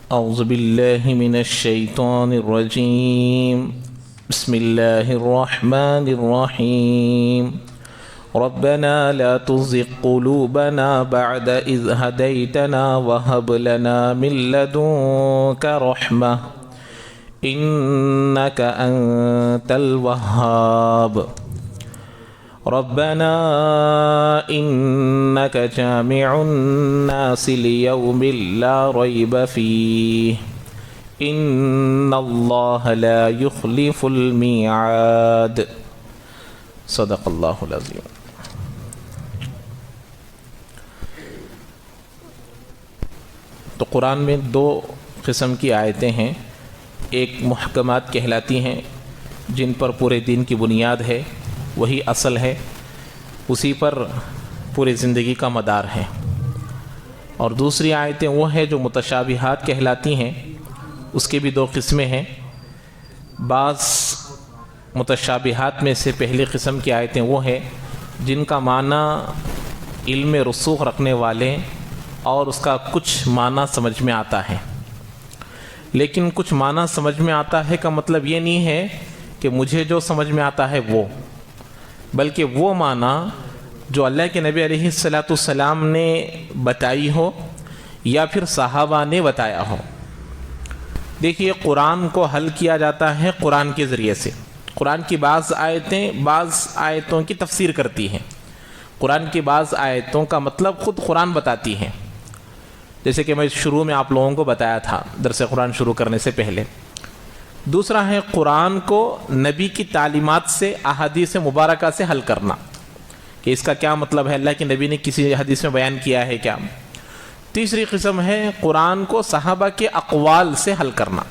أعوذ بالله من الشيطان الرجيم بسم الله الرحمن الرحيم ربنا لا تزغ قلوبنا بعد إذ هديتنا وهب لنا من لدنك رحمة إنك أنت الوهاب ربنا إنك جامع الناس ليوم لا ريب فيه إن الله لا يخلف الميعاد صدق الله العظيم. تو قرآن میں دو قسم کی آیتیں ہیں، ایک محکمات کہلاتی ہیں جن پر پورے دین کی بنیاد ہے، وہی اصل ہے، اسی پر پوری زندگی کا مدار ہے، اور دوسری آیتیں وہ ہیں جو متشابہات کہلاتی ہیں، اس کی بھی دو قسمیں ہیں۔ بعض متشابہات میں سے پہلی قسم کی آیتیں وہ ہیں جن کا معنی علم رسوخ رکھنے والے اور اس کا کچھ معنی سمجھ میں آتا ہے، لیکن کچھ معنی سمجھ میں آتا ہے کا مطلب یہ نہیں ہے کہ مجھے جو سمجھ میں آتا ہے وہ، بلکہ وہ معنی جو اللہ کے نبی علیہ السلام نے بتائی ہو یا پھر صحابہ نے بتایا ہو۔ دیکھیے، قرآن کو حل کیا جاتا ہے قرآن کے ذریعے سے۔ قرآن کی بعض آیتیں بعض آیتوں کی تفسیر کرتی ہیں، قرآن کی بعض آیتوں کا مطلب خود قرآن بتاتی ہیں، جیسے کہ میں شروع میں آپ لوگوں کو بتایا تھا درس قرآن شروع کرنے سے پہلے۔ دوسرا ہے قرآن کو نبی کی تعلیمات سے، احادیث مبارکہ سے حل کرنا، کہ اس کا کیا مطلب ہے، اللہ کے نبی نے کسی حدیث میں بیان کیا ہے کیا۔ تیسری قسم ہے قرآن کو صحابہ کے اقوال سے حل کرنا۔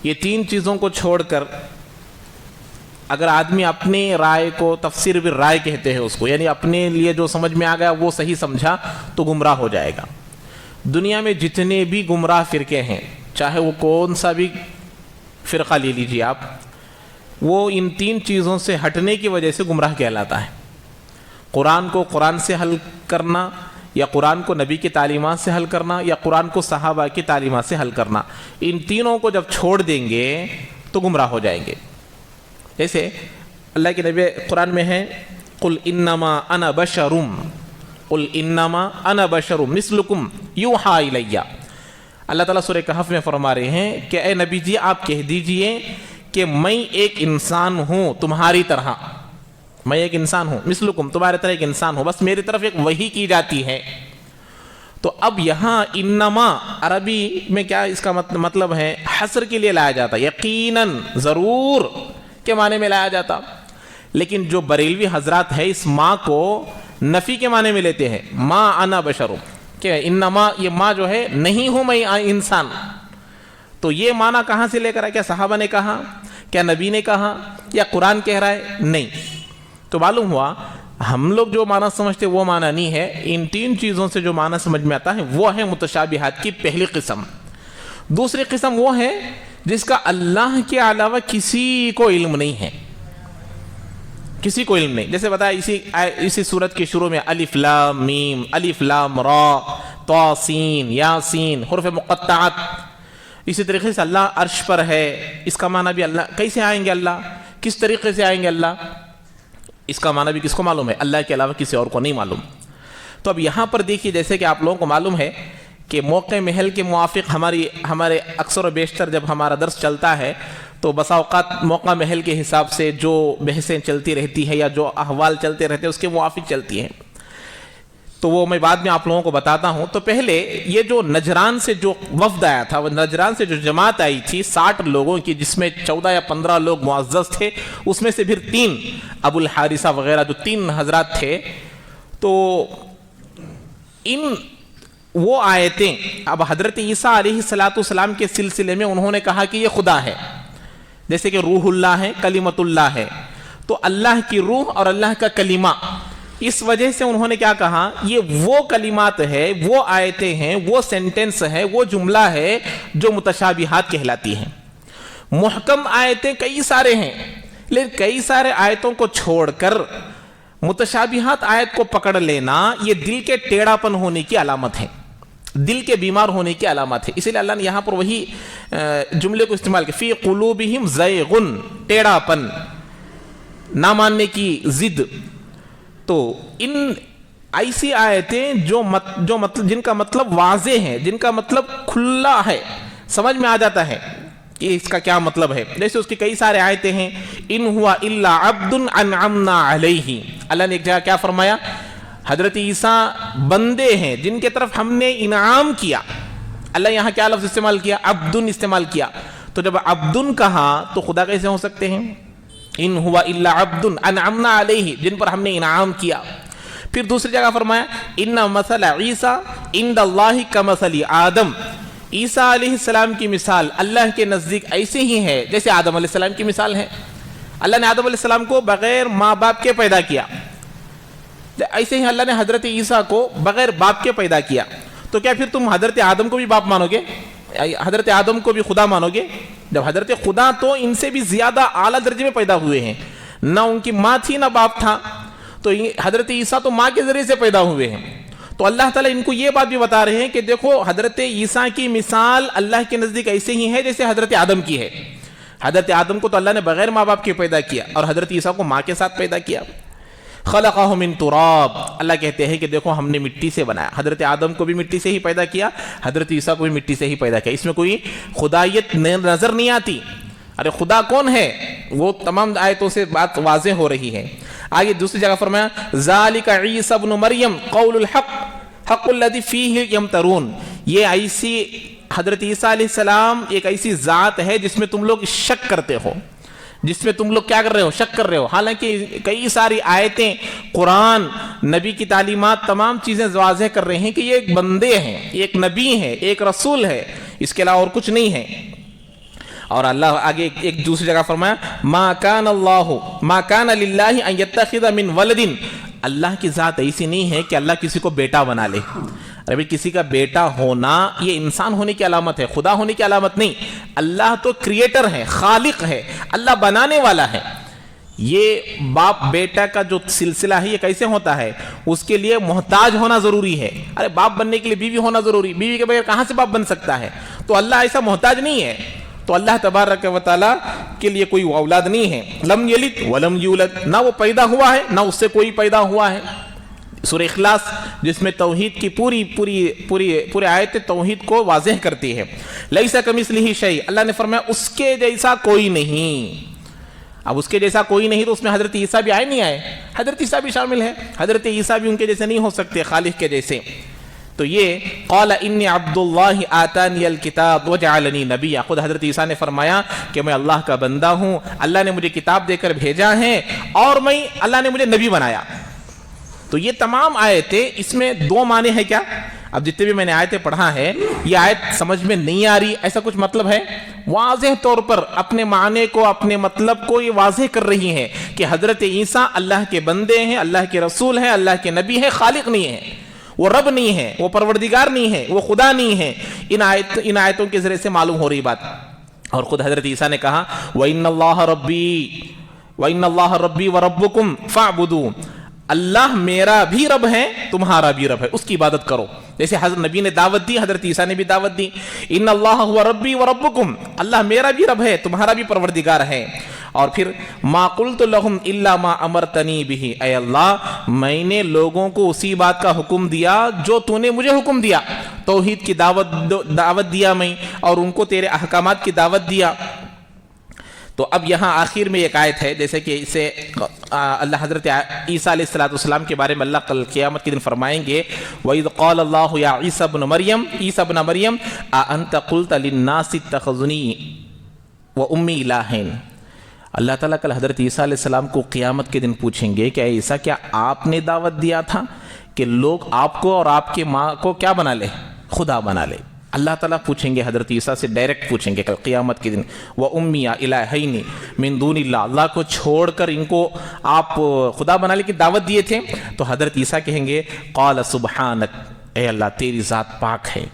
یہ تین چیزوں کو چھوڑ کر اگر آدمی اپنی رائے کو، تفسیر بھی رائے کہتے ہیں اس کو، یعنی اپنے لیے جو سمجھ میں آ گیا وہ صحیح سمجھا، تو گمراہ ہو جائے گا۔ دنیا میں جتنے بھی گمراہ فرقے ہیں، چاہے وہ کون سا بھی فرقہ لے لیجیے آپ، وہ ان تین چیزوں سے ہٹنے کی وجہ سے گمراہ کہلاتا ہے۔ قرآن کو قرآن سے حل کرنا، یا قرآن کو نبی کی تعلیمات سے حل کرنا، یا قرآن کو صحابہ کی تعلیمات سے حل کرنا، ان تینوں کو جب چھوڑ دیں گے تو گمراہ ہو جائیں گے۔ جیسے اللہ کے نبی قرآن میں ہے قل انما انا بشر، قل انما انا بشر مثلکم یوحی الی۔ اللہ تعالیٰ سورہ کہف میں فرما رہے ہیں کہ اے نبی جی آپ کہہ دیجئے کہ میں ایک انسان ہوں تمہاری طرح، میں ایک انسان ہوں، مثلکم تمہاری طرح ایک انسان ہوں، بس میری طرف ایک وحی کی جاتی ہے۔ تو اب یہاں انما عربی میں کیا اس کا مطلب ہے، حصر کے لیے لایا جاتا، یقیناً ضرور کے معنی میں لایا جاتا، لیکن جو بریلوی حضرات ہے اس ماں کو نفی کے معنی میں لیتے ہیں، ما انا بشر، کہ انما یہ ماں جو ہے نہیں ہوں میں انسان۔ تو یہ معنی کہاں سے لے کر آیا؟ کیا صحابہ نے کہا، کیا نبی نے کہا، یا قرآن کہہ رہا ہے؟ نہیں۔ تو معلوم ہوا ہم لوگ جو معنی سمجھتے وہ معنی نہیں ہے، ان تین چیزوں سے جو معنی سمجھ میں آتا ہے وہ ہے متشابہات کی پہلی قسم۔ دوسری قسم وہ ہے جس کا اللہ کے علاوہ کسی کو علم نہیں ہے، کسی کو علم نہیں۔ جیسے بتایا اسی سورت کے شروع میں الف لام میم، الف لام را، طا سین یاسین، حروف مقطعات۔ اسی طریقے سے اللہ عرش پر ہے، اس کا معنی بھی اللہ کیسے آئیں گے، اللہ کس طریقے سے آئیں گے، اللہ اس کا معنی بھی کس کو معلوم ہے؟ اللہ کے علاوہ کسی اور کو نہیں معلوم۔ تو اب یہاں پر دیکھیے، جیسے کہ آپ لوگوں کو معلوم ہے کہ موقع محل کے موافق ہمارے اکثر و بیشتر جب ہمارا درس چلتا ہے تو بسا اوقات موقع محل کے حساب سے جو بحثیں چلتی رہتی ہے یا جو احوال چلتے رہتے ہیں اس کے موافق چلتی ہیں، تو وہ میں بعد میں آپ لوگوں کو بتاتا ہوں۔ تو پہلے یہ جو نجران سے جو وفد آیا تھا، وہ نجران سے جو جماعت آئی تھی 60 لوگوں کی، جس میں 14 یا 15 لوگ معزز تھے، اس میں سے پھر 3 ابو الحارثہ وغیرہ جو 3 حضرات تھے، تو وہ آیتیں اب حضرت عیسیٰ علیہ السلام کے سلسلے میں انہوں نے کہا کہ یہ خدا ہے، جیسے کہ روح اللہ ہے، کلمت اللہ ہے، تو اللہ کی روح اور اللہ کا کلمہ، اس وجہ سے انہوں نے کیا کہا، یہ وہ کلمات ہے، وہ آیتیں ہیں، وہ سینٹنس ہے، وہ جملہ ہے جو متشابہات کہلاتی ہیں۔ محکم آیتیں کئی سارے ہیں، لیکن کئی سارے آیتوں کو چھوڑ کر متشابہات آیت کو پکڑ لینا یہ دل کے ٹیڑھا پن ہونے کی علامت ہے۔ دل کے بیمار ہونے کی علامت ہے. اسی لیے اللہ نے یہاں پر وہی جملے کو استعمال کیا, فی قلوبہم زیغن, ٹیڑھا پن, نہ ماننے کی ضد. تو ان ایسی آیتیں جو مطلب جن کا مطلب واضح ہے, جن کا مطلب کھلا ہے, سمجھ میں آ جاتا ہے کہ اس کا کیا مطلب ہے. جیسے اس کی کئی سارے آیتیں ہیں, ان ہوا الا عبد انعمنا علیہ. اللہ نے ایک جگہ کیا فرمایا, حضرت عیسیٰ بندے ہیں جن کے طرف ہم نے انعام کیا. اللہ یہاں کیا لفظ استعمال کیا, عبدن استعمال کیا. تو جب عبدن کہا تو خدا کیسے ہو سکتے ہیں؟ ان ہوا الا عبد انعمنا علیہ, جن پر ہم نے انعام کیا. پھر دوسری جگہ فرمایا ان مثل عیسیٰ عند اللہ کمثل آدم. عیسیٰ علیہ السلام کی مثال اللہ کے نزدیک ایسے ہی ہے جیسے آدم علیہ السلام کی مثال ہے. اللہ نے آدم علیہ السلام کو بغیر ماں باپ کے پیدا کیا, ایسے ہی اللہ نے حضرت عیسیٰ کو بغیر باپ کے پیدا کیا. تو کیا پھر تم حضرت آدم کو بھی باپ مانو گے, حضرت آدم کو بھی خدا مانو گے؟ جب حضرت خدا تو ان سے بھی زیادہ اعلیٰ درجے میں پیدا ہوئے ہیں, نہ ان کی ماں تھی نہ باپ تھا. تو حضرت عیسیٰ تو ماں کے ذریعے سے پیدا ہوئے ہیں. تو اللہ تعالیٰ ان کو یہ بات بھی بتا رہے ہیں کہ دیکھو حضرت عیسیٰ کی مثال اللہ کے نزدیک ایسے ہی ہے جیسے حضرت آدم کی ہے. حضرت آدم کو تو اللہ نے بغیر ماں باپ کے پیدا کیا, اور حضرت عیسیٰ کو ماں کے ساتھ پیدا کیا. خلقہ من تراب, اللہ کہتے ہیں کہ دیکھو ہم نے مٹی سے بنایا. حضرت آدم کو بھی مٹی سے ہی پیدا کیا, حضرت عیسیٰ کو بھی مٹی سے ہی پیدا کیا. اس میں کوئی خدائیت نظر نہیں آتی. ارے خدا کون ہے, وہ تمام آیتوں سے بات واضح ہو رہی ہے. آگے دوسری جگہ فرمایا ذالک عیسی ابن مریم قول الحق حق الذی فیہ یمترون. یہ ایسی حضرت عیسیٰ علیہ السلام ایک ایسی ذات ہے جس میں تم لوگ شک کرتے ہو, جس میں تم لوگ کیا کر رہے ہو, شک کر رہے ہو. حالانکہ کئی ساری آیتیں, قرآن, نبی کی تعلیمات, تمام چیزیں واضح کر رہے ہیں کہ یہ ایک بندے ہیں, ایک نبی ہے, ایک رسول ہے, اس کے علاوہ اور کچھ نہیں ہے. اور اللہ آگے ایک دوسری جگہ فرمایا ما کان للہ ان یتخذ من ولد. اللہ کی ذات ایسی نہیں ہے کہ اللہ کسی کو بیٹا بنا لے. ارے بھائی کسی کا بیٹا ہونا یہ انسان ہونے کی علامت ہے, خدا ہونے کی علامت نہیں. اللہ تو کریٹر ہے, خالق ہے, اللہ بنانے والا ہے. یہ باپ بیٹا کا جو سلسلہ ہے یہ کیسے ہوتا ہے, اس کے لیے محتاج ہونا ضروری ہے. ارے باپ بننے کے لیے بیوی ہونا ضروری, بیوی کے بغیر کہاں سے باپ بن سکتا ہے؟ تو اللہ ایسا محتاج نہیں ہے. تو اللہ تبارک و تعالیٰ کے لیے کوئی اولاد نہیں ہے. لم یلد ولم یولد, نہ وہ پیدا ہوا ہے نہ اس سے کوئی پیدا ہوا ہے. سورہ اخلاص جس میں توحید کی پوری آیت توحید کو واضح کرتی ہے. لیس کمثلہ شیء, اللہ نے فرمایا اس کے جیسا کوئی نہیں. اب اس کے جیسا کوئی نہیں تو اس میں حضرت عیسیٰ بھی آئے نہیں آئے؟ حضرت عیسیٰ بھی شامل ہے. حضرت عیسیٰ بھی ان کے جیسے نہیں ہو سکتے, خالق کے جیسے. تو یہ قال انی عبد اللہ آتانی الکتاب وجعلنی نبیا, خود حضرت عیسیٰ نے فرمایا کہ میں اللہ کا بندہ ہوں, اللہ نے مجھے کتاب دے کر بھیجا ہے, اور اللہ نے مجھے نبی بنایا. تو یہ تمام آیتیں, اس میں دو معنی ہے کیا. اب جتنے بھی میں نے آیتیں پڑھا ہے, یہ آیت سمجھ میں نہیں آ رہی ایسا کچھ مطلب ہے؟ واضح طور پر اپنے معنی کو, اپنے مطلب کو یہ واضح کر رہی ہے کہ حضرت عیسیٰ اللہ کے بندے ہیں, اللہ کے رسول ہیں, اللہ کے نبی ہیں, خالق نہیں ہے, وہ رب نہیں ہے, وہ پروردگار نہیں ہے, وہ خدا نہیں ہے. ان آیتوں کے ذریعے سے معلوم ہو رہی بات. اور خود حضرت عیسیٰ نے کہا وَإِنَّ اللَّهَ رَبِّي وَرَبُّكُمْ فَاعْبُدُوا, اللہ میرا بھی رب ہے, تمہارا بھی رب ہے, اس کی عبادت کرو. جیسے حضرت نبی نے دعوت دی, حضرت عیسیٰ نے بھی دعوت دی. ان اللہ هو ربی وربکم, اللہ میرا بھی رب ہے, تمہارا بھی پروردگار ہے. اور پھر ما قلت لهم الا ما امرتنی به, اے اللہ میں نے لوگوں کو اسی بات کا حکم دیا جو تو نے مجھے حکم دیا. توحید کی دعوت دیا میں, اور ان کو تیرے احکامات کی دعوت دیا. تو اب یہاں آخر میں ایک آیت ہے, جیسے کہ اسے اللہ حضرت عیسیٰ علیہ السلام کے بارے میں اللہ کل قیامت کے دن فرمائیں گے وَإِذْ قَالَ اللَّهُ يَا عِيسَى ابْنَ مَرْيَمَ, عیسیٰ ابن مریم أَأَنْتَ قُلْتَ لِلنَّاسِ اتَّخِذُونِي وَأُمِّي إِلَٰهَيْنِ. اللہ تعالیٰ کل حضرت عیسیٰ علیہ السلام کو قیامت کے دن پوچھیں گے کہ اے عیسیٰ کیا آپ نے دعوت دیا تھا کہ لوگ آپ کو اور آپ کی ماں کو کیا بنا لے, خدا بنا لے. اللہ تعالیٰ پوچھیں گے حضرت عیسیٰ سے, ڈائریکٹ پوچھیں گے کل قیامت کے دن وَأُمِّيَ إِلَٰهَيْنِ مِن دُونِ اللَّهِ, اللہ کو چھوڑ کر ان کو آپ خدا بنانے کی دعوت دیے تھے. تو حضرت عیسیٰ کہیں گے قَالَ سُبْحَانَكَ, اے اللہ تیری ذات پاک ہے,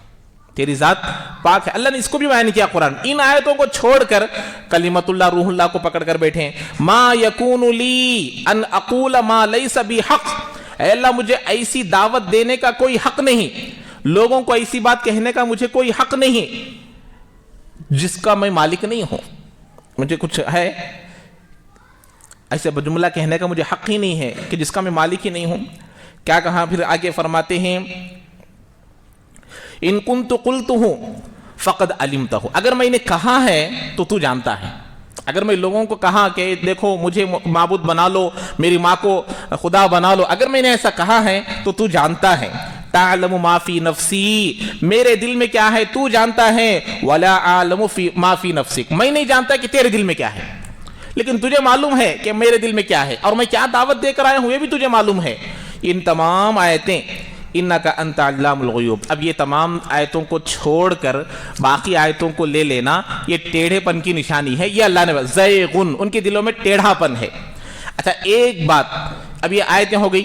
تیری ذات پاک ہے. اللہ نے اس کو بھی بیان کیا قرآن. ان آیتوں کو چھوڑ کر کلمت اللہ روح اللہ کو پکڑ کر بیٹھے ہیں. ما یکون لی ان اقول ما لیس بی حق, اے اللہ مجھے ایسی دعوت دینے کا کوئی حق نہیں, لوگوں کو ایسی بات کہنے کا مجھے کوئی حق نہیں جس کا میں مالک نہیں ہوں. مجھے کچھ ہے ایسے جملہ کہنے کا مجھے حق ہی نہیں ہے کہ جس کا میں مالک ہی نہیں ہوں. کیا کہا پھر آگے فرماتے ہیں ان کنت قلتہ فقد علمتہ، اگر میں نے کہا ہے تو تو جانتا ہے. اگر میں لوگوں کو کہا کہ دیکھو مجھے معبود بنا لو، میری ماں کو خدا بنا لو، اگر میں نے ایسا کہا ہے تو تو جانتا ہے. تعلم ما فی نفسی، میرے دل میں کیا ہے تو جانتا ہے. ولا اعلم ما فی نفسک، میں نہیں جانتا کہ تیرے دل میں کیا ہے، لیکن تجھے معلوم ہے کہ میرے دل میں کیا ہے اور میں کیا دعوت دے کر آیا ہوں یہ بھی تجھے معلوم ہے. ان تمام آیتیں انکا انت علام الغیوب. اب یہ تمام آیتوں کو چھوڑ کر باقی آیتوں کو لے لینا یہ ٹیڑھے پن کی نشانی ہے. یہ اللہ نے زیغن، ان کے دلوں میں ٹیڑھا پن ہے. اچھا ایک بات، اب یہ آیتیں ہو گئی،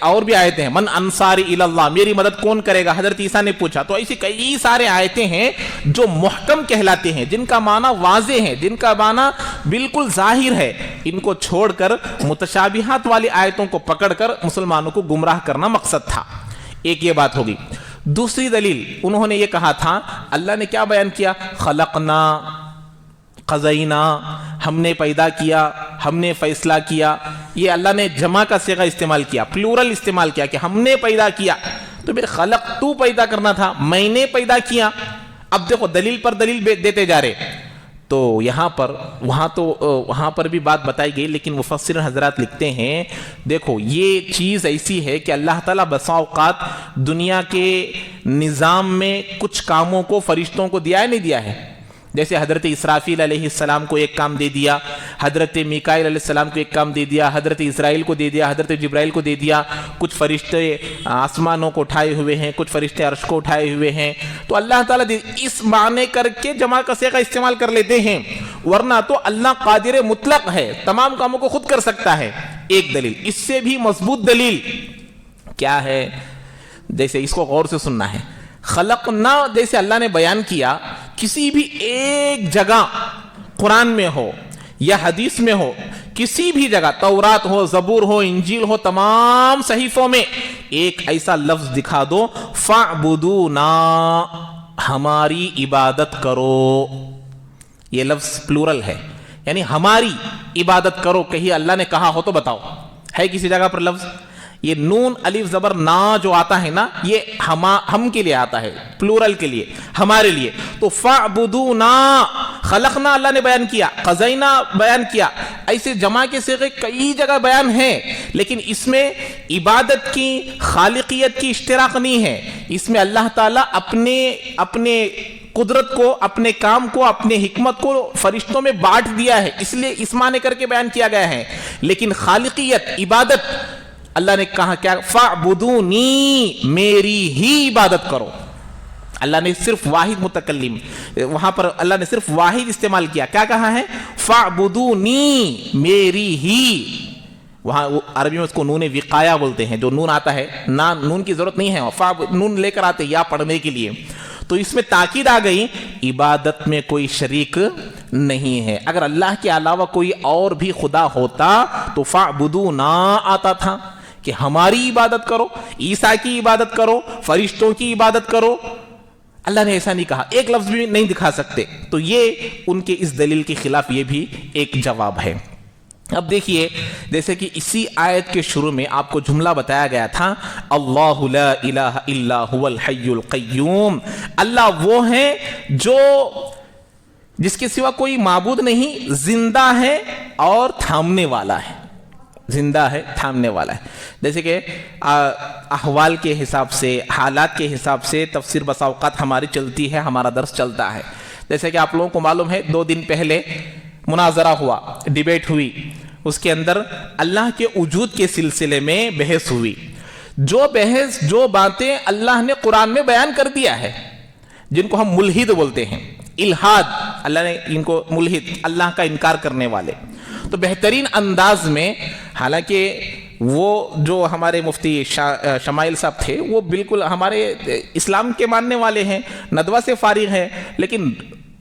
اور بھی آیتیں ہیں. من انصاری الی اللہ، میری مدد کون کرے گا، حضرت عیسیٰ نے پوچھا. تو ایسی کئی سارے آیتیں ہیں جو محکم کہلاتے ہیں، جن کا معنی واضح ہے، جن کا معنی بالکل ظاہر ہے. ان کو چھوڑ کر متشابہات والی آیتوں کو پکڑ کر مسلمانوں کو گمراہ کرنا مقصد تھا. ایک یہ بات ہوگی. دوسری دلیل انہوں نے یہ کہا تھا، اللہ نے کیا بیان کیا، خلقنا قضینا، ہم نے پیدا کیا، ہم نے فیصلہ کیا. یہ اللہ نے جمع کا صیغہ استعمال کیا، پلورل استعمال کیا کہ ہم نے پیدا کیا. تو پھر خلق تو پیدا کرنا تھا، میں نے پیدا کیا. اب دیکھو دلیل پر دلیل دیتے جا رہے. تو یہاں پر وہاں پر بھی بات بتائی گئی، لیکن مفسر حضرات لکھتے ہیں دیکھو یہ چیز ایسی ہے کہ اللہ تعالیٰ بسا اوقات دنیا کے نظام میں کچھ کاموں کو فرشتوں کو دیا ہے نہیں دیا ہے. جیسے حضرت اسرافیل علیہ السلام کو ایک کام دے دیا، حضرت میکائیل علیہ السلام کو ایک کام دے دیا، حضرت اسرائیل کو دے دیا، حضرت جبرائیل کو دے دیا. کچھ فرشتے آسمانوں کو اٹھائے ہوئے ہیں، کچھ فرشتے عرش کو اٹھائے ہوئے ہیں. تو اللہ تعالیٰ اس معنی کر کے جمع کا صیغہ استعمال کر لیتے ہیں، ورنہ تو اللہ قادر مطلق ہے، تمام کاموں کو خود کر سکتا ہے. ایک دلیل. اس سے بھی مضبوط دلیل کیا ہے، جیسے اس کو غور سے سننا ہے. خلقنا جیسے اللہ نے بیان کیا، کسی بھی ایک جگہ قرآن میں ہو یا حدیث میں ہو، کسی بھی جگہ تورات ہو، زبور ہو، انجیل ہو، تمام صحیفوں میں ایک ایسا لفظ دکھا دو، فاعبدونا، ہماری عبادت کرو. یہ لفظ پلورل ہے، یعنی ہماری عبادت کرو. کہیں اللہ نے کہا ہو تو بتاؤ، ہے کسی جگہ پر لفظ؟ یہ نون الف زبر نا جو آتا ہے نا، یہ ہم کے لیے آتا ہے، پلورل کے لیے، ہمارے لیے. تو فاعبدونا، خلقنا اللہ نے بیان کیا، قضینا بیان کیا، ایسے جمع کے صیغے کئی جگہ بیان ہیں، لیکن اس میں عبادت کی، خالقیت کی اشتراک نہیں ہے. اس میں اللہ تعالیٰ اپنے قدرت کو، اپنے کام کو، اپنے حکمت کو فرشتوں میں بانٹ دیا ہے، اس لیے اس معنی کر کے بیان کیا گیا ہے. لیکن خالقیت، عبادت، اللہ نے کہا کیا، فاعبدونی، میری ہی عبادت کرو. اللہ نے صرف واحد متکلم، وہاں پر اللہ نے صرف واحد استعمال کیا. کیا کہا ہے؟ فاعبدونی، میری ہی. وہاں عربی میں اس کو نون وقایا بولتے ہیں، جو نون آتا ہے، نون کی ضرورت نہیں ہے، نون لے کر آتے یا پڑھنے کے لیے. تو اس میں تاکید آ گئی، عبادت میں کوئی شریک نہیں ہے. اگر اللہ کے علاوہ کوئی اور بھی خدا ہوتا تو فاعبدونا آتا تھا کہ ہماری عبادت کرو، عیسیٰ کی عبادت کرو، فرشتوں کی عبادت کرو. اللہ نے ایسا نہیں کہا، ایک لفظ بھی نہیں دکھا سکتے. تو یہ ان کے اس دلیل کے خلاف یہ بھی ایک جواب ہے. اب دیکھیے، جیسے کہ اسی آیت کے شروع میں آپ کو جملہ بتایا گیا تھا، اللہ لا الہ الا هو الحی القیوم. اللہ وہ ہے جو جس کے سوا کوئی معبود نہیں، زندہ ہے اور تھامنے والا ہے. زندہ ہے، تھامنے والا ہے. جیسے کہ احوال کے حساب سے، حالات کے حساب سے تفسیر بسا اوقات ہماری چلتی ہے، ہمارا درس چلتا ہے. جیسے کہ آپ لوگوں کو معلوم ہے 2 دن پہلے مناظرہ ہوا، ڈیبیٹ ہوئی، اس کے اندر اللہ کے وجود کے سلسلے میں بحث ہوئی. جو باتیں اللہ نے قرآن میں بیان کر دیا ہے، جن کو ہم ملحد بولتے ہیں، الہاد، اللہ نے ان کو ملحد، اللہ کا انکار کرنے والے. تو بہترین انداز میں، حالانکہ وہ جو ہمارے مفتی شمائل صاحب تھے وہ بالکل ہمارے اسلام کے ماننے والے ہیں، ندوہ سے فارغ ہیں، لیکن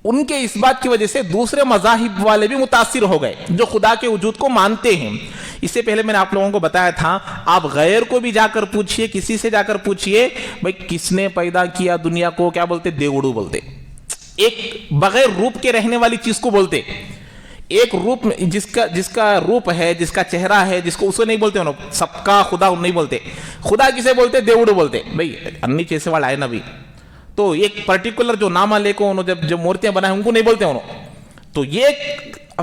ان کے اس بات کی وجہ سے دوسرے مذاہب والے بھی متاثر ہو گئے جو خدا کے وجود کو مانتے ہیں. اس سے پہلے میں نے آپ لوگوں کو بتایا تھا آپ غیر کو بھی جا کر پوچھئے, کسی سے جا کر پوچھئے بھئی کس نے پیدا کیا دنیا کو, کیا بولتے؟ دیوڑو بولتے. ایک بغیر روپ کے رہنے والی چیز کو بولتے. ایک روپ جس کا روپ ہے, جس کا چہرہ ہے, جس کو اسے نہیں بولتے انہوں, سب کا خدا نہیں بولتے. خدا کسے بولتے؟ دیوڑو بولتے. بھئی انی چیسے والا آئے نا بھی, تو ایک پرٹیکولر جو نام لے کو انہوں جب مورتیاں بنائیں ان کو نہیں بولتے انہوں. تو یہ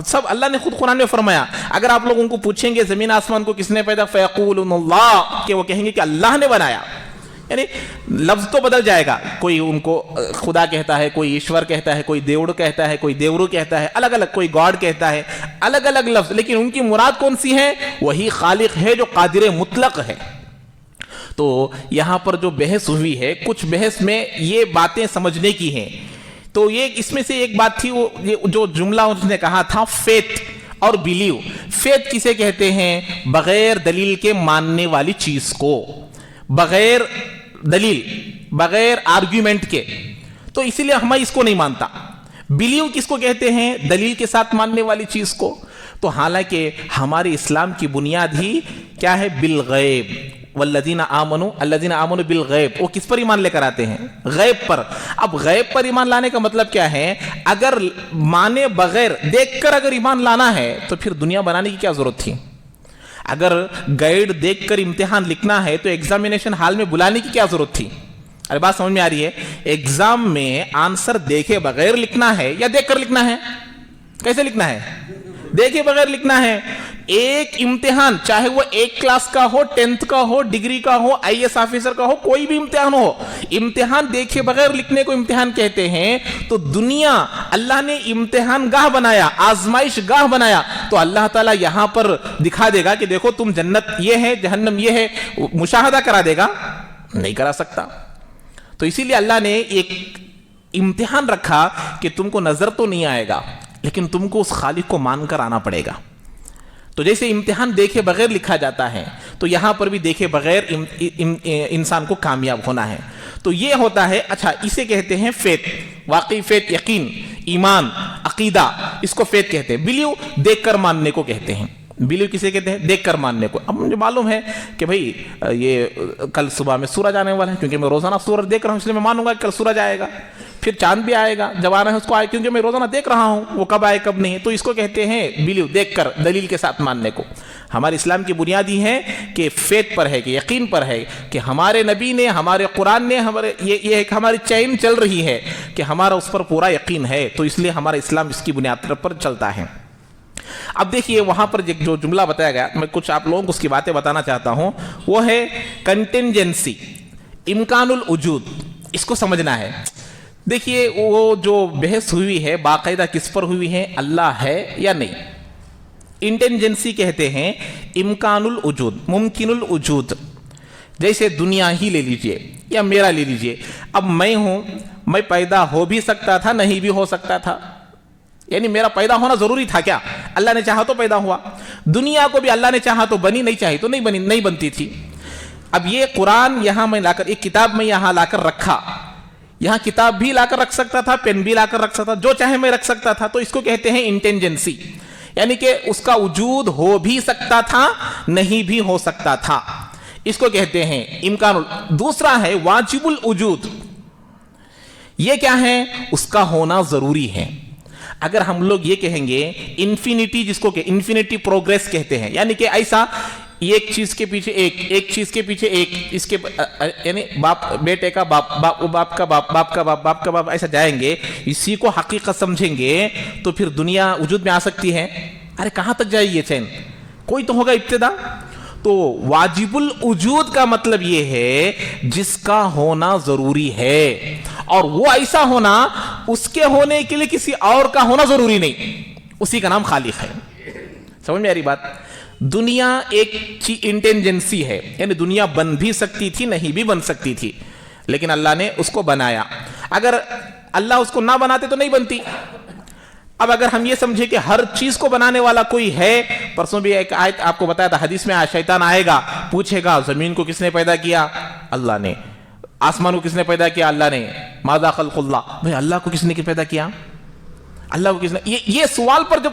سب اللہ نے خود قرآن میں فرمایا. اگر آپ لوگ ان کو پوچھیں گے زمین آسمان کو کس نے پیدا, فیقولون اللہ, کہ وہ کہیں گے کہ اللہ نے بنایا. یعنی لفظ تو بدل جائے گا, کوئی ان کو خدا کہتا ہے, کوئی ایشور کہتا ہے, کوئی دیوڑ کہتا ہے, کوئی دیورو کہتا ہے, الگ الگ, کوئی گاڈ کہتا ہے, الگ الگ لفظ, لیکن ان کی مراد کون سی ہے؟ وہی خالق ہے جو قادر مطلق ہے. تو یہاں پر جو بحث ہوئی ہے, کچھ بحث میں یہ باتیں سمجھنے کی ہیں. تو یہ اس میں سے ایک بات تھی, وہ جو جملہ اس نے کہا تھا فیتھ اور بیلیو. فیتھ کسے کہتے ہیں؟ بغیر دلیل کے ماننے والی چیز کو, بغیر دلیل, بغیر آرگیومنٹ کے. تو اسی لیے ہمیں اس کو نہیں مانتا. بیلیو کس کو کہتے ہیں؟ دلیل کے ساتھ ماننے والی چیز کو. تو حالانکہ ہمارے اسلام کی بنیاد ہی کیا ہے؟ بالغیب. والذین آمنوا الذین آمنوا بالغیب. وہ کس پر ایمان لے کر آتے ہیں؟ غیب پر. اب غیب پر ایمان لانے کا مطلب کیا ہے؟ اگر مانے بغیر, دیکھ کر اگر ایمان لانا ہے تو پھر دنیا بنانے کی کیا ضرورت تھی؟ اگر گائیڈ دیکھ کر امتحان لکھنا ہے تو ایگزامینیشن ہال میں بلانے کی کیا ضرورت تھی؟ ارے بات سمجھ میں آ رہی ہے؟ ایگزام میں آنسر دیکھے بغیر لکھنا ہے یا دیکھ کر لکھنا ہے؟ کیسے لکھنا ہے؟ دیکھے بغیر لکھنا ہے. ایک امتحان, چاہے وہ 1 کلاس کا ہو, 10th کا ہو, ڈگری کا ہو, IAS آفیسر کا ہو, کوئی بھی امتحان ہو, امتحان دیکھے بغیر لکھنے کو امتحان کہتے ہیں. تو دنیا اللہ نے امتحان گاہ بنایا, آزمائش گاہ بنایا, تو اللہ تعالیٰ یہاں پر دکھا دے گا کہ دیکھو تم جنت یہ ہے, جہنم یہ ہے. مشاہدہ کرا دے گا؟ نہیں کرا سکتا. تو اسی لیے اللہ نے ایک امتحان رکھا کہ تم کو نظر تو نہیں آئے گا, لیکن تم کو اس خالق کو مان کر آنا پڑے گا. تو جیسے امتحان دیکھے بغیر لکھا جاتا ہے, تو یہاں پر بھی دیکھے بغیر انسان کو کامیاب ہونا ہے. تو یہ ہوتا ہے. اچھا, اسے کہتے ہیں فیتھ. واقعی فیتھ, یقین, ایمان, عقیدہ, اس کو فیتھ کہتے ہیں. بلیو دیکھ کر ماننے کو کہتے ہیں. بلیو کسے کہتے ہیں؟ دیکھ کر ماننے کو. اب مجھے معلوم ہے کہ بھئی یہ کل صبح میں سورج آنے والا ہے, کیونکہ میں روزانہ سورج دیکھ رہا ہوں, اس لیے میں مانوں گا کہ کل سورج آئے گا. پھر چاند بھی آئے گا, جب آنا ہے اس کو آئے, کیونکہ میں روزانہ دیکھ رہا ہوں وہ کب آئے کب نہیں. تو اس کو کہتے ہیں بلیو, دیکھ کر دلیل کے ساتھ ماننے کو. ہمارے اسلام کی بنیادی ہے کہ فیتھ پر ہے, کہ یقین پر ہے کہ ہمارے نبی نے, ہمارے قرآن نے, یہ ایک ہماری چین چل رہی ہے کہ ہمارا اس پر پورا یقین ہے. تو اس لیے ہمارا اسلام اس کی بنیاد پر چلتا ہے. اب دیکھیے وہاں پر جو جملہ بتایا گیا, میں کچھ آپ لوگوں کو اس کی باتیں بتانا چاہتا ہوں. وہ ہے کنٹینجنسی, امکان الوجود. اس کو سمجھنا ہے. دیکھیے وہ جو بحث ہوئی ہے باقاعدہ کس پر ہوئی ہے؟ اللہ ہے یا نہیں. انٹینجنسی کہتے ہیں امکان الوجود, ممکن الوجود. جیسے دنیا ہی لے لیجئے یا میرا لے لیجئے. اب میں ہوں, میں پیدا ہو بھی سکتا تھا, نہیں بھی ہو سکتا تھا. یعنی میرا پیدا ہونا ضروری تھا کیا؟ اللہ نے چاہا تو پیدا ہوا. دنیا کو بھی اللہ نے چاہا تو بنی, نہیں چاہی تو نہیں بنتی تھی. اب یہ قرآن یہاں میں لا کر, ایک کتاب میں یہاں لا کر رکھا. یہاں کتاب بھی لا کر رکھ سکتا تھا, پین بھی لا کر رکھ سکتا تھا, جو چاہے میں رکھ سکتا تھا. تو اس کو کہتے ہیں انٹینجنسی, یعنی کہ اس کا وجود ہو بھی سکتا تھا, نہیں بھی ہو سکتا تھا. اس کو کہتے ہیں امکان. دوسرا ہے واجب الوجود. یہ کیا ہے؟ اس کا ہونا ضروری ہے. اگر ہم لوگ یہ کہیں گے انفینٹی, جس کو کہ انفینٹی پروگریس کہتے ہیں, یعنی کہ ایسا ایک چیز کے پیچھے ایک چیز کے پیچھے ایک, اس کے یعنی باپ بیٹے کا باپ, باپ کا باپ, باپ کا باپ, باپ کا باپ, ایسا جائیں گے, اسی کو حقیقت سمجھیں گے, تو پھر دنیا وجود میں آ سکتی ہے. ارے کہاں تک جائے یہ چین؟ کوئی تو ہوگا ابتدا. تو واجب الوجود کا مطلب یہ ہے جس کا ہونا ضروری ہے, اور وہ ایسا ہونا اس کے ہونے کے لیے کسی اور کا ہونا ضروری نہیں. اسی کا نام خالق ہے. سمجھ میں آ رہی بات؟ دنیا ایک انٹینجنسی ہے, یعنی دنیا بن بھی سکتی تھی, نہیں بھی بن سکتی تھی, لیکن اللہ نے اس کو بنایا. اگر اللہ اس کو نہ بناتے تو نہیں بنتی. اب اگر ہم یہ سمجھے کہ ہر چیز کو بنانے والا کوئی ہے, پرسوں بھی ایک آیت آپ کو بتایا تھا, حدیث میں شیطان آئے گا, پوچھے گا زمین کو کس نے پیدا کیا؟ اللہ نے. آسمان کو کس نے پیدا کیا؟ اللہ نے. ماذا خلق اللہ, بھئی اللہ کو کس نے پیدا کیا؟ اللہ کو کس نے. یہ سوال پر جب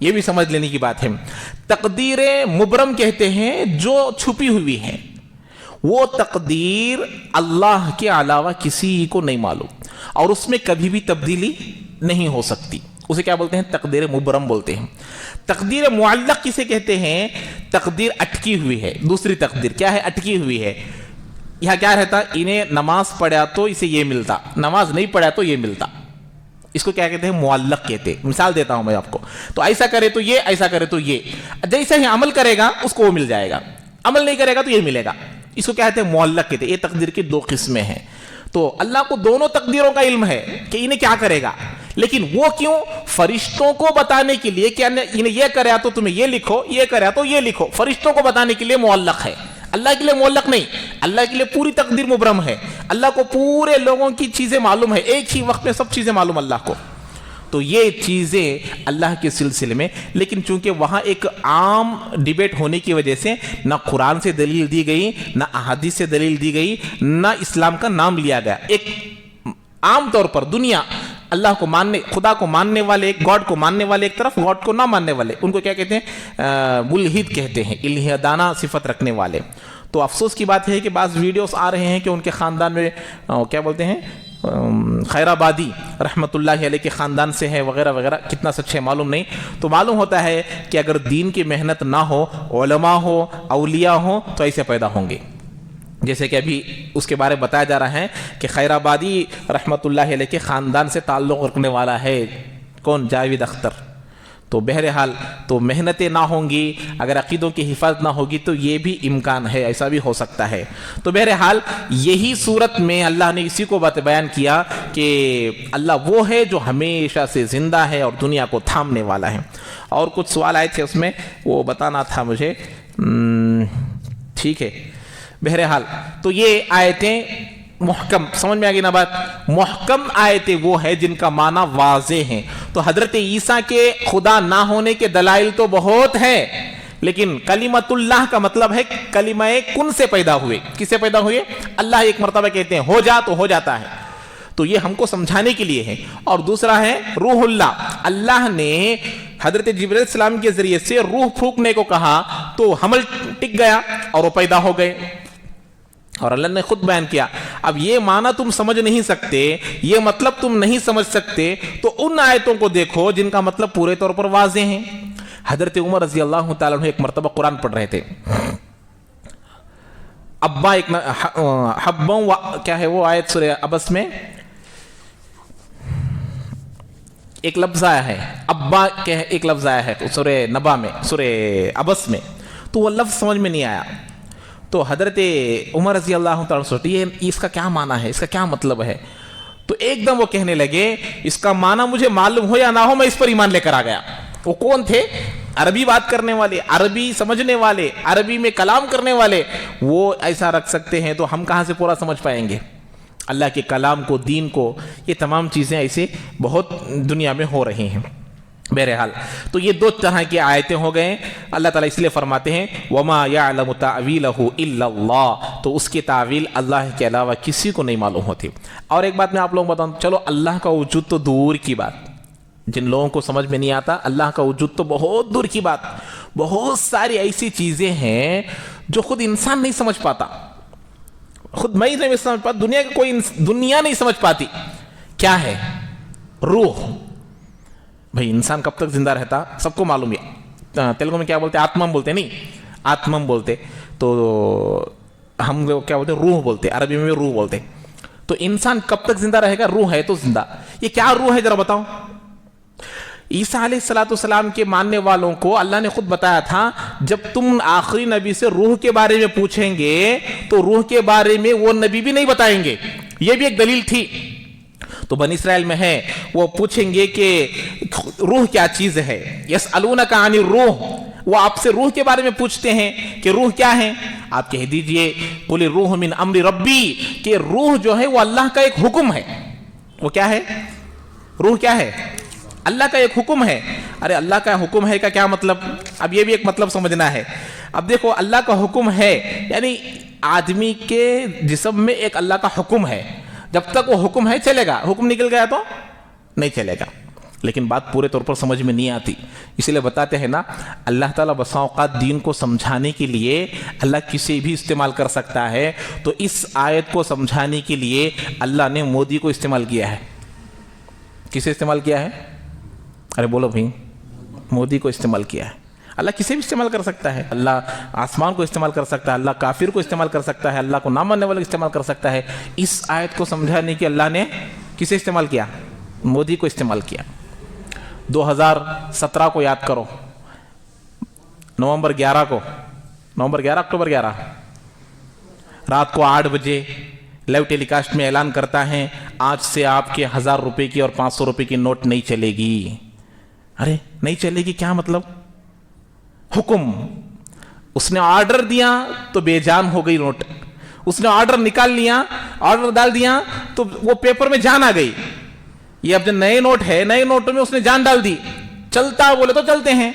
یہ بھی سمجھ لینے کی بات ہے. تقدیر مبرم کہتے ہیں جو چھپی ہوئی ہے. وہ تقدیر اللہ کے علاوہ کسی کو نہیں معلوم اور اس میں کبھی بھی تبدیلی نہیں ہو سکتی. اسے کیا بولتے ہیں؟ تقدیر مبرم بولتے ہیں. تقدیر معلق کسے کہتے ہیں؟ تقدیر اٹکی ہوئی ہے. دوسری تقدیر کیا ہے؟ اٹکی ہوئی ہے. یہاں کیا رہتا؟ انہیں نماز پڑھا تو اسے یہ ملتا، نماز نہیں پڑھا تو یہ ملتا. اس کو کیا کہتے ہیں؟ معلق کہتے ہیں. مثال دیتا ہوں میں آپ کو. تو ایسا کرے تو یہ، ایسا کرے تو یہ. جیسا ہی عمل کرے گا اس کو وہ مل جائے گا، عمل نہیں کرے گا تو یہ ملے گا. اس کو کیا کہتے ہیں؟ معلق کہتے ہیں. یہ تقدیر کی دو قسمیں ہیں. تو اللہ کو دونوں تقدیروں کا علم ہے کہ انہیں کیا کرے گا، لیکن وہ کیوں؟ فرشتوں کو بتانے کے لیے کہ انہیں یہ کرے تو تمہیں یہ لکھو، یہ کرے تو یہ لکھو. فرشتوں کو بتانے کے لیے معلق ہے، اللہ کے لیے معلق نہیں. اللہ کے لیے پوری تقدیر مبرم ہے. اللہ کو پورے لوگوں کی چیزیں معلوم ہے، ایک ہی وقت میں سب چیزیں معلوم اللہ کو. تو یہ چیزیں اللہ کے سلسلے میں، لیکن چونکہ وہاں ایک عام ڈیبیٹ ہونے کی وجہ سے نہ قرآن سے دلیل دی گئی، نہ احادیث سے دلیل دی گئی، نہ اسلام کا نام لیا گیا. ایک عام طور پر دنیا اللہ کو ماننے، خدا کو ماننے والے، گاڈ کو ماننے والے ایک طرف، گاڈ کو نہ ماننے والے، ان کو کیا کہتے ہیں؟ ملحد کہتے ہیں، الہیدانہ صفت رکھنے والے. تو افسوس کی بات ہے کہ بعض ویڈیوز آ رہے ہیں کہ ان کے خاندان میں کیا بولتے ہیں، خیر آبادی رحمت اللہ علیہ کے خاندان سے ہے وغیرہ وغیرہ. کتنا سچ ہے معلوم نہیں. تو معلوم ہوتا ہے کہ اگر دین کی محنت نہ ہو، علماء ہو، اولیاء ہو، تو ایسے پیدا ہوں گے. جیسے کہ ابھی اس کے بارے میں بتایا جا رہا ہے کہ خیر آبادی رحمت اللہ علیہ کے خاندان سے تعلق رکھنے والا ہے کون؟ جاوید اختر. تو بہرحال تو محنتیں نہ ہوں گی، اگر عقیدوں کی حفاظت نہ ہوگی تو یہ بھی امکان ہے، ایسا بھی ہو سکتا ہے. تو بہرحال یہی صورت میں اللہ نے اسی کو بیان کیا کہ اللہ وہ ہے جو ہمیشہ سے زندہ ہے اور دنیا کو تھامنے والا ہے. اور کچھ سوال آئے تھے اس میں، وہ بتانا تھا مجھے. ٹھیک ہے. بہرحال تو یہ آیتیں محکم، سمجھ میں آ گئی نا بات؟ محکم آیتیں وہ ہے جن کا معنی واضح ہیں. تو حضرت عیسیٰ کے خدا نہ ہونے کے دلائل تو بہت ہیں، لیکن کلمت اللہ کا مطلب ہے کلمہ کن سے پیدا ہوئے. کس سے پیدا ہوئے؟ اللہ ایک مرتبہ کہتے ہیں ہو جا تو ہو جاتا ہے. تو یہ ہم کو سمجھانے کے لیے ہے. اور دوسرا ہے روح اللہ. اللہ نے حضرت جبرائیل السلام کے ذریعے سے روح پھونکنے کو کہا تو حمل ٹک گیا اور وہ پیدا ہو گئے، اور اللہ نے خود بیان کیا. اب یہ معنی تم سمجھ نہیں سکتے، یہ مطلب تم نہیں سمجھ سکتے، تو ان آیتوں کو دیکھو جن کا مطلب پورے طور پر واضح ہیں. حضرت عمر رضی اللہ تعالیٰ عنہ ایک مرتبہ قرآن پڑھ رہے تھے. ابا ایک کیا ہے وہ آیت سورہ عبس میں ایک لفظ آیا ہے، ابا کے ایک لفظ آیا ہے سورہ نبا میں، سورہ عبس میں. تو وہ لفظ سمجھ میں نہیں آیا. تو حضرت عمر رضی اللہ تعالیٰ سوچتے یہ اس کا کیا معنی ہے، اس کا کیا مطلب ہے. تو ایک دم وہ کہنے لگے اس کا معنی مجھے معلوم ہو یا نہ ہو، میں اس پر ایمان لے کر آ گیا. وہ کون تھے؟ عربی بات کرنے والے، عربی سمجھنے والے، عربی میں کلام کرنے والے. وہ ایسا رکھ سکتے ہیں تو ہم کہاں سے پورا سمجھ پائیں گے اللہ کے کلام کو، دین کو. یہ تمام چیزیں ایسے بہت دنیا میں ہو رہی ہیں. بہرحال تو یہ دو طرح کی آیتیں ہو گئے. اللہ تعالیٰ اس لیے فرماتے ہیں وما يعلم تأويله الا اللہ، تو اس کی تعویل اللہ کے علاوہ کسی کو نہیں معلوم ہوتی. اور ایک بات میں آپ لوگوں کو بتاؤں، چلو اللہ کا وجود تو دور کی بات، جن لوگوں کو سمجھ میں نہیں آتا اللہ کا وجود تو بہت دور کی بات. بہت ساری ایسی چیزیں ہیں جو خود انسان نہیں سمجھ پاتا، خود میں نہیں سمجھ پاتا، دنیا کا کوئی دنیا نہیں سمجھ پاتی. کیا ہے؟ روح. بھئی انسان کب تک زندہ رہتا سب کو معلوم ہے. تیلگو میں کیا بولتے؟ آتمم بولتے، نہیں آتمم بولتے. تو ہم کیا بولتے؟ روح بولتے. عربی میں بھی روح بولتے. تو انسان کب تک زندہ رہے گا؟ روح ہے تو زندہ. یہ کیا روح ہے ذرا بتاؤ. عیسیٰ علیہ السلام کے ماننے والوں کو اللہ نے خود بتایا تھا جب تم آخری نبی سے روح کے بارے میں پوچھیں گے تو روح کے بارے میں وہ نبی بھی نہیں بتائیں گے. یہ بھی ایک دلیل تھی. تو بنی اسرائیل میں ہے، وہ پوچھیں گے کہ روح کیا چیز ہے. یسألونک عن الروح، وہ آپ سے روح کے بارے میں پوچھتے ہیں کہ روح کیا ہے. آپ کہہ دیجئے قل الروح من امر ربی، کہ روح جو ہے وہ اللہ کا ایک حکم ہے. وہ کیا ہے؟ روح کیا ہے؟ اللہ کا ایک حکم ہے. ارے اللہ کا حکم ہے کا کیا مطلب؟ اب یہ بھی ایک مطلب سمجھنا ہے. اب دیکھو اللہ کا حکم ہے یعنی آدمی کے جسم میں ایک اللہ کا حکم ہے. جب تک وہ حکم ہے چلے گا، حکم نکل گیا تو نہیں چلے گا. لیکن بات پورے طور پر سمجھ میں نہیں آتی. اسی لیے بتاتے ہیں نا, اللہ تعالیٰ بسا اوقات دین کو سمجھانے کے لیے اللہ کسی بھی استعمال کر سکتا ہے. تو اس آیت کو سمجھانے کے لیے اللہ نے مودی کو استعمال کیا ہے. کسے استعمال کیا ہے؟ ارے بولو بھائی. مودی کو استعمال کیا ہے. اللہ کسے بھی استعمال کر سکتا ہے. اللہ آسمان کو استعمال کر سکتا ہے, اللہ کافر کو استعمال کر سکتا ہے, اللہ کو نہ ماننے والے کو استعمال کر سکتا ہے. اس آیت کو سمجھانے کے اللہ نے کسے استعمال کیا؟ مودی کو استعمال کیا. 2017 کو یاد کرو, نومبر 11 اکتوبر 11 رات کو 8 بجے لائیو ٹیلی کاسٹ میں اعلان کرتا ہے آج سے آپ کے 1000 روپے کی اور 500 روپے کی نوٹ نہیں چلے گی. ارے نہیں چلے گی کیا مطلب؟ حکم. اس نے آرڈر دیا تو بے جان ہو گئی نوٹ. اس نے آرڈر نکال لیا, آرڈر ڈال دیا تو وہ پیپر میں جان آ گئی. یہ اب جو نئے نوٹ ہے, نئے نوٹوں میں اس نے جان ڈال دی. چلتا بولے تو چلتے ہیں.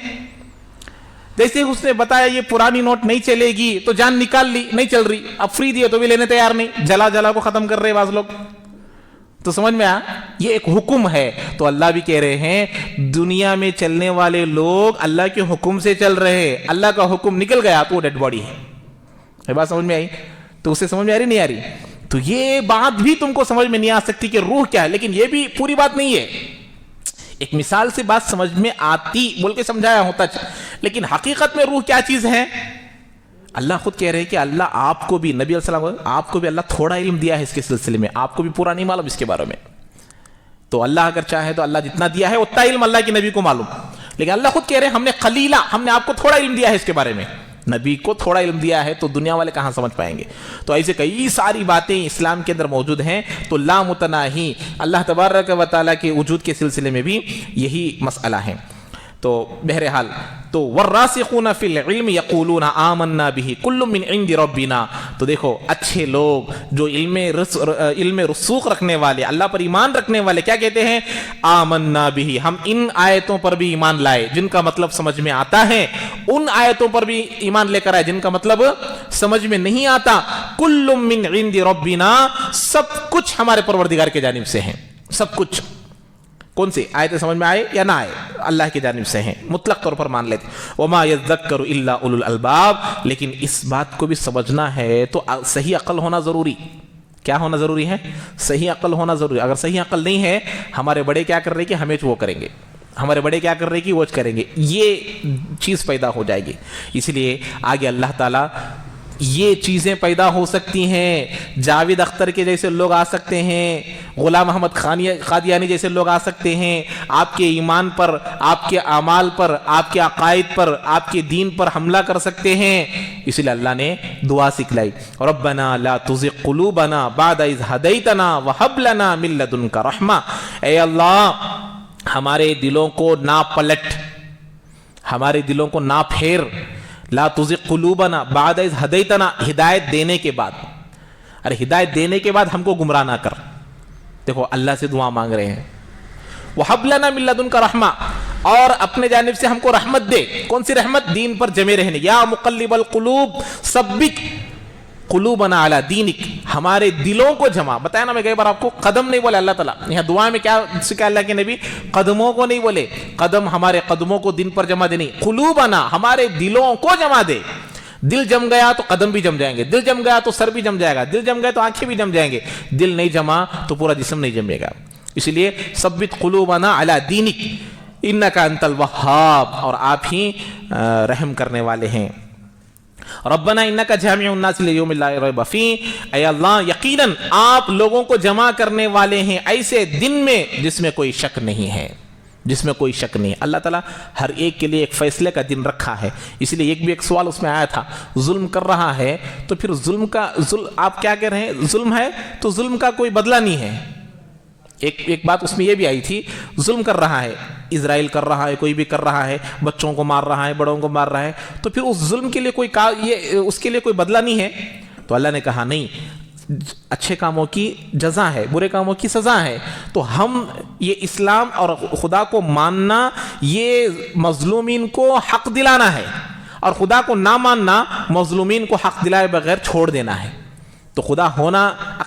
جیسے اس نے بتایا یہ پرانی نوٹ نہیں چلے گی تو جان نکال لی, نہیں چل رہی. اب فری دیے تو بھی لینے تیار نہیں, جلا کو ختم کر رہے بعض لوگ. تو سمجھ میں آیا, یہ ایک حکم ہے. تو اللہ بھی کہہ رہے ہیں دنیا میں چلنے والے لوگ اللہ کے حکم سے چل رہے ہیں. اللہ کا حکم نکل گیا تو وہ ڈیڈ باڈی ہے. یہ بات سمجھ میں آئی؟ تو اسے سمجھ میں آ رہی نہیں آ رہی؟ تو یہ بات بھی تم کو سمجھ میں نہیں آ سکتی کہ روح کیا ہے, لیکن یہ بھی پوری بات نہیں ہے. ایک مثال سے بات سمجھ میں آتی بول کے سمجھایا ہوتا, لیکن حقیقت میں روح کیا چیز ہے؟ اللہ خود کہہ رہے ہیں کہ اللہ آپ کو بھی, نبی علیہ السلام آپ کو بھی اللہ تھوڑا علم دیا ہے اس کے سلسلے میں, آپ کو بھی پورا نہیں معلوم اس کے بارے میں. تو اللہ اگر چاہے تو اللہ جتنا دیا ہے اتنا علم اللہ کے نبی کو معلوم, لیکن اللہ خود کہہ رہے ہیں ہم نے قلیلا, ہم نے آپ کو تھوڑا علم دیا ہے اس کے بارے میں. نبی کو تھوڑا علم دیا ہے تو دنیا والے کہاں سمجھ پائیں گے؟ تو ایسے کئی ساری باتیں اسلام کے اندر موجود ہیں. تو لا متناہی اللہ تبارک و تعالیٰ کے وجود کے سلسلے میں بھی یہی مسئلہ ہے. تو بہرحال تو والراسخون فی العلم یقولون آمنا به کل من عند ربنا. تو دیکھو اچھے لوگ جو علم رسوخ رکھنے والے, اللہ پر ایمان رکھنے والے, کیا کہتے ہیں؟ آمنا به, ہم ان آیتوں پر بھی ایمان لائے جن کا مطلب سمجھ میں آتا ہے, ان آیتوں پر بھی ایمان لے کر آئے جن کا مطلب سمجھ میں نہیں آتا. کل من عند ربنا, سب کچھ ہمارے پروردگار کی جانب سے ہیں. سب کچھ کون سی آیتیں سمجھ میں آئے یا نہ آئے اللہ کی جانب سے ہیں, مطلق طور پر مان لیتے. وما یذکر الا اولو الالباب, لیکن اس بات کو بھی سمجھنا ہے تو صحیح عقل ہونا ضروری. کیا ہونا ضروری ہے؟ صحیح عقل ہونا ضروری. اگر صحیح عقل نہیں ہے, ہمارے بڑے کیا کر رہے کہ ہمیں وہ کریں گے, ہمارے بڑے کیا کر رہے کہ وہ کریں گے, یہ چیز پیدا ہو جائے گی. اس لیے آگے اللہ تعالیٰ یہ چیزیں پیدا ہو سکتی ہیں. جاوید اختر کے جیسے لوگ آ سکتے ہیں, غلام محمد قادیانی جیسے لوگ آ سکتے ہیں, آپ کے ایمان پر, آپ کے اعمال پر, آپ کے عقائد پر, آپ کے دین پر حملہ کر سکتے ہیں. اسی لیے اللہ نے دعا سکھلائی, ربنا لا تزغ قلوبنا بعد اذ ہدیتنا وہب لنا من لدنک رحمہ. اے اللہ ہمارے دلوں کو نہ پلٹ, ہمارے دلوں کو نہ پھیر. لا تزغ قلوبنا بعد اذ ہدیتنا, ہدایت دینے کے بعد. ارے ہدایت دینے کے بعد ہم کو گمراہ نہ کر. دیکھو اللہ سے دعا مانگ رہے ہیں, وہب لنا من لدنک رحمہ, اور اپنے جانب سے ہم کو رحمت دے. کون سی رحمت؟ دین پر جمے رہنے. یا مقلب القلوب ثبت قلوبنا علی دینک, ہمارے دلوں کو جمع. بتایا نا میں کئی بار آپ کو, قدم نہیں بولے اللہ تعالیٰ یہاں دعا میں, کیا سکھا اللہ کے نبی؟ قدموں کو نہیں بولے, قدم ہمارے قدموں کو دن پر جمع دے نہیں, قلوبنا ہمارے دلوں کو جمع دے. دل جم گیا تو قدم بھی جم جائیں گے, دل جم گیا تو سر بھی جم جائے گا, دل جم گیا تو آنکھیں بھی جم جائیں گے, دل نہیں جمع تو پورا جسم نہیں جمے گا. اس لیے ثبت قلوبنا علی دینک انک انت الوہاب, اور آپ ہی رحم کرنے والے ہیں. ربنا انک جامع الناس لیوم لا ریب فیہ, اے اللہ یقیناً آپ لوگوں کو جمع کرنے والے ہیں ایسے دن میں جس میں کوئی شک نہیں ہے, جس میں کوئی شک نہیں ہے. اللہ تعالیٰ ہر ایک کے لیے ایک فیصلے کا دن رکھا ہے. اس لیے ایک سوال اس میں آیا تھا, ظلم کر رہا ہے تو پھر ظلم آپ کیا کہہ رہے ہیں؟ ظلم ہے تو ظلم کا کوئی بدلہ نہیں ہے. ایک بات اس میں یہ بھی آئی تھی, ظلم کر رہا ہے, اسرائیل کر رہا ہے, کوئی بھی کر رہا ہے, بچوں کو مار رہا ہے, بڑوں کو مار رہا ہے, تو پھر اس ظلم کے لیے اس کے لیے کوئی بدلہ نہیں ہے. تو اللہ نے کہا نہیں, اچھے کاموں کی جزا ہے, برے کاموں کی سزا ہے. تو ہم یہ اسلام اور خدا کو ماننا, یہ مظلومین کو حق دلانا ہے, اور خدا کو نہ ماننا مظلومین کو حق دلائے بغیر چھوڑ دینا ہے. تو خدا ہونا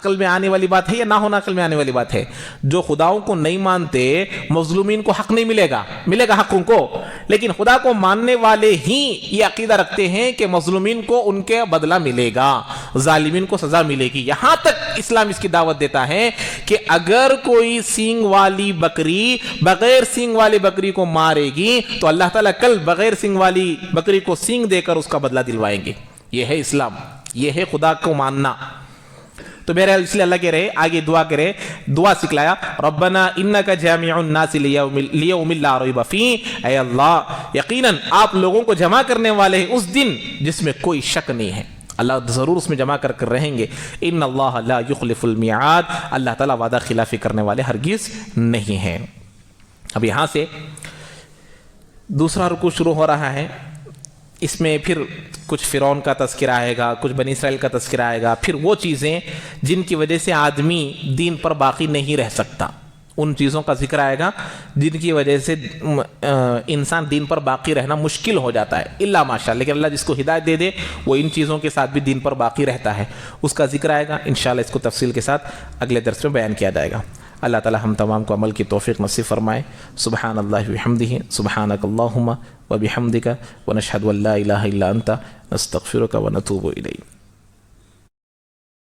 عقل میں آنے والی بات ہے یا نہ ہونا عقل میں آنے والی بات ہے؟ جو خداؤں کو نہیں مانتے مظلومین کو حق نہیں ملے گا، ملے گا حق ان کو، لیکن خدا کو ماننے والے ہی یہ عقیدہ رکھتے ہیں کہ مظلومین کو ان کے بدلہ ملے گا، ظالمین کو سزا ملے گی۔ یہاں تک اسلام اس کی دعوت دیتا ہے کہ اگر کوئی سینگ والی بکری بغیر سینگ والی بکری کو مارے گی تو اللہ تعالیٰ کل بغیر سینگ والی بکری کو سینگ دے کر اس کا بدلہ دلوائیں گے۔ یہ ہے اسلام، یہ ہے خدا کو ماننا۔ تو بہرحال اس لیے اللہ کہہ رہے آگے دعا کرے، دعا سکھلایا، ربنا انک جامع الناس لیوم لا ریب فیہ، اے اللہ یقیناً آپ لوگوں کو جمع کرنے والے ہیں اس دن جس میں کوئی شک نہیں ہے، اللہ ضرور اس میں جمع کر رہیں گے۔ ان اللہ لا یخلف المیعاد، اللہ تعالیٰ وعدہ خلافی کرنے والے ہرگز نہیں ہیں۔ اب یہاں سے دوسرا رکوع شروع ہو رہا ہے، اس میں پھر کچھ فرعون کا تذکرہ آئے گا، کچھ بنی اسرائیل کا تذکرہ آئے گا، پھر وہ چیزیں جن کی وجہ سے آدمی دین پر باقی نہیں رہ سکتا، ان چیزوں کا ذکر آئے گا جن کی وجہ سے انسان دین پر باقی رہنا مشکل ہو جاتا ہے، الا ماشاء، لیکن اللہ جس کو ہدایت دے دے وہ ان چیزوں کے ساتھ بھی دین پر باقی رہتا ہے، اس کا ذکر آئے گا۔ انشاءاللہ اس کو تفصیل کے ساتھ اگلے درس میں بیان کیا جائے گا۔ اللہ تعالی ہم تمام کو عمل کی توفیق نصیب فرمائے۔ سبحان اللہ وبحمدہ، سبحانک اللہم وبحمدک، ونشہد ان لا الہ الا انت، نستغفرک ونتوب الیک۔